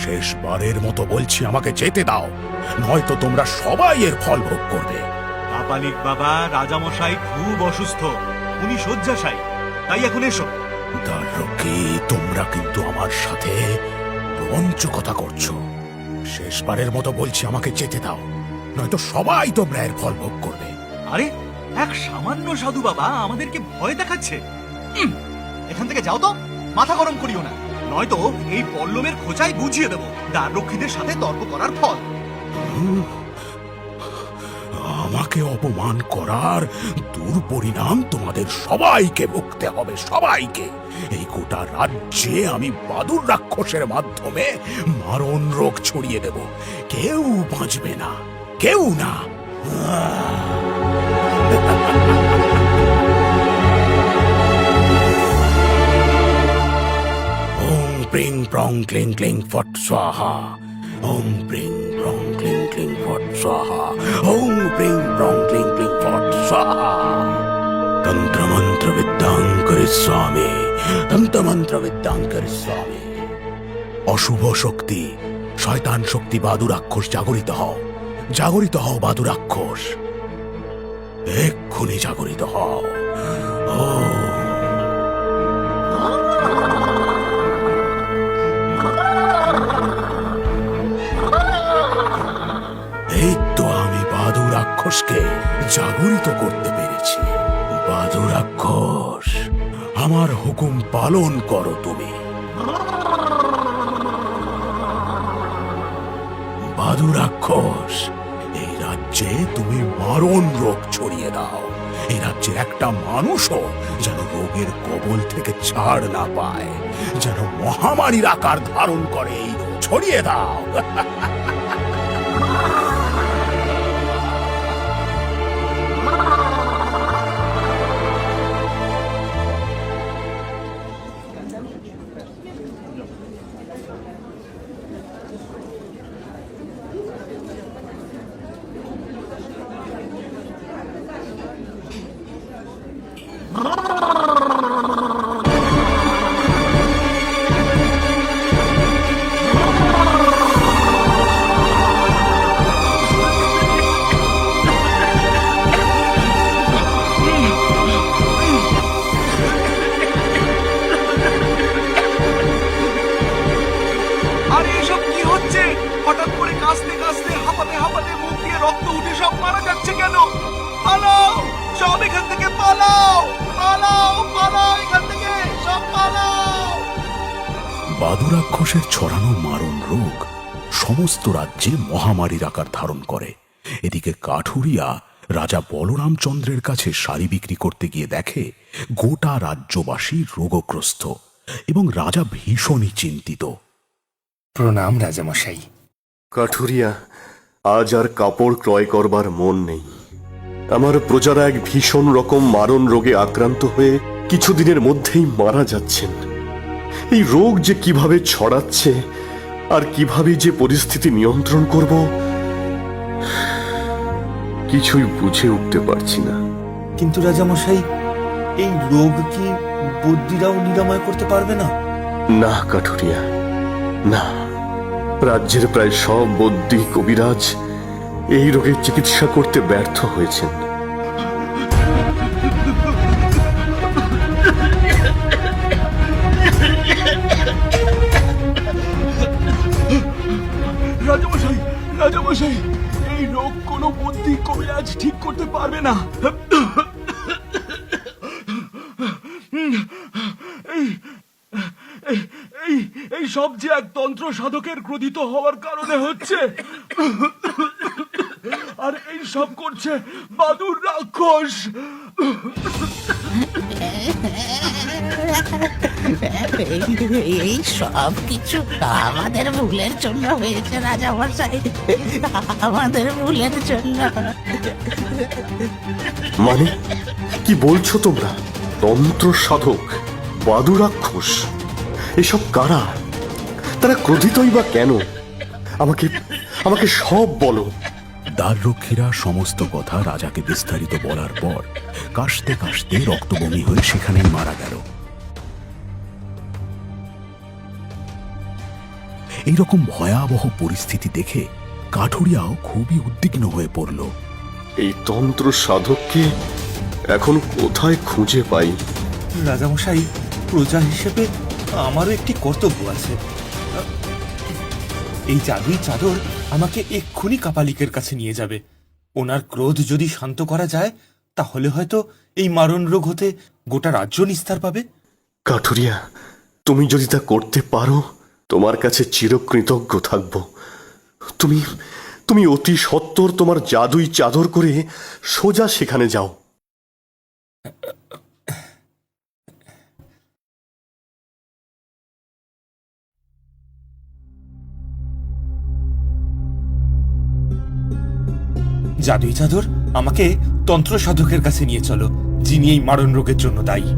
শেষবারের মতো বলছি, আমাকে যেতে দাও, নয়তো তোমরা সবাই এর ফল ভোগ করবে। কাপালিক বাবা, রাজামশাই খুব অসুস্থ, উনি শয্যাশায়ী, তাই এখন এসো। দ্বাররক্ষী, তোমরা কিন্তু আমার সাথে রোমাঞ্চকতা করছো। শেষবারের মতো বলছি, আমাকে যেতে দাও, নয়তো সবাই তোমরা এর ফল ভোগ করবে। আরে, এক সামান্য সাধু বাবা আমাদেরকে ভয় দেখাচ্ছে। এখান থেকে যাও তো, মাথা গরম করিও না, নয়তো এই পল্লবের খোঁচায় বুঝিয়ে দেবো দ্বাররক্ষীদের সাথে তর্ক করার ফল। আমাকে অপমান করার দুর্পরিণাম তোমাদের সবাইকে ভুগতে হবে, সবাইকে। এই গোটা রাজ্যে আমি বাদুর রাক্ষসের মাধ্যমে মারণ রোগ ছড়িয়ে দেব, কেউ বাঁচবে না, কেউ না। ওং প্রিং প্রং ক্লিং ক্লিং ফট স্বাহা। ওং প্রিং প্রং ক্লিং ক্লিং ফট স্বাহা। ওং প্রিং প্রং ক্লিং ক্লিং ফট স্বাহা। তন্ত্র মন্ত্র বিদ্যাং করিস্বামী, তন্ত্র মন্ত্র বিদ্যাং করিস্বামী। অশুভ শক্তি, শয়তান শক্তি, বাদু রাক্ষস, জাগরিত হও, জাগরিত হও বাদু রাক্ষস, এক্ষুনি জাগরিত হও। ও এই তো আমি বাদু রাক্ষসকে জাগরিত করতে পেরেছি। বাদু রাক্ষস, আমার হুকুম পালন করো তুমি। বাদু রাক্ষস, এই রাজ্যে তুমি মারণ রোগ ছড়িয়ে দাও। এই রাজ্যের একটা মানুষও যেন রোগের কবল থেকে ছাড় না পায়, যেন মহামারীর আকার ধারণ করে এই রোগ ছড়িয়ে দাও। আরে এসব কি হচ্ছে? হঠাৎ করে কাঁচতে কাঁচতে, হাঁপাতে হাঁপাতে মুখ দিয়ে রক্ত উঠে সব মারা যাচ্ছে কেন? পালাও, সব এখান থেকে পালাও, পালাও, পালাও এখান থেকে, সব পালাও। বাদু রাক্ষসের ছড়ানো মারণ রোগ সমস্ত রাজ্যে মহামারীর আকার ধারণ করে। এদিকে কাঠুরিয়া রাজা বলরামচন্দ্রের কাছে শাড়ি বিক্রি করতে গিয়ে দেখে গোটা রাজ্যবাসী রোগগ্রস্ত এবং রাজা ভীষণই চিন্তিত। প্রণাম রাজামশাই। কাঠুরিয়া, আজ আর কাপড় ক্রয় করবার মন নেই। আমার প্রজারা এক ভীষণ রকম মারণ রোগে আক্রান্ত হয়ে কিছুদিনের মধ্যেই মারা যাচ্ছেন। এই রোগ যে কিভাবে ছড়াচ্ছে আর কিভাবে যে পরিস্থিতি নিয়ন্ত্রণ করব, কিছুই বুঝে উঠতে পারছি না। কিন্তু রাজামশাই, এই রোগ কি বদ্যিরাও নিরাময় করতে পারবে না? না কাঠুরিয়া, না। রাজ্যের প্রায় সব বদ্যি কবিরাজ এই রোগের চিকিৎসা করতে ব্যর্থ হয়েছেন। রাজামশাই, রাজামশাই, এই রোগ কোনো বদ্যি কবিরাজ ঠিক করতে পারবে না। এই সব যে এক তন্ত্র সাধকের ক্রোধিত হওয়ার কারণে হচ্ছে, আর এই সব করছে বাদুর রাক্ষস। এই সব কিছু আমাদের ভুলের জন্য হয়েছে রাজামশাই, আমাদের ভুলের জন্য। মানে কি বলছো তোমরা? তন্ত্র সাধক, বাদু রাক্ষস, এসব কারা? তারা ক্রোধিতই বা কেন? আমাকে আমাকে সব বলো। দ্বাররক্ষীরা সমস্ত কথা রাজাকে বিস্তারিত বলার পর কাশতে কাশতে রক্তবমি হয়ে সেখানেই মারা গেল। এইরকম ভয়াবহ পরিস্থিতি দেখে কাঠুরিয়াও খুবই উদ্বিগ্ন হয়ে পড়ল। এই তন্ত্র সাধককে এখন কোথায় খুঁজে পাই? রাজামশাই, প্রজা হিসেবে আমারও একটি কর্তব্য আছে। এই জাদুই চাদর আমাকে এক্ষুনি কাপালিকের কাছে নিয়ে যাবে। ওনার ক্রোধ যদি শান্ত করা যায়, তাহলে হয়তো এই মারণ রোগ হতে গোটা রাজ্য নিস্তার পাবে। কাঠুরিয়া, তুমি যদি তা করতে পারো, তোমার কাছে চিরকৃতজ্ঞ থাকব। তুমি তুমি অতি সত্বর তোমার জাদুই চাদর করে সোজা সেখানে যাও। জাদুই চাদর, আমাকে তন্ত্র সাধকের কাছে নিয়ে চলো, যিনি এই মারণ রোগের জন্য দায়ী।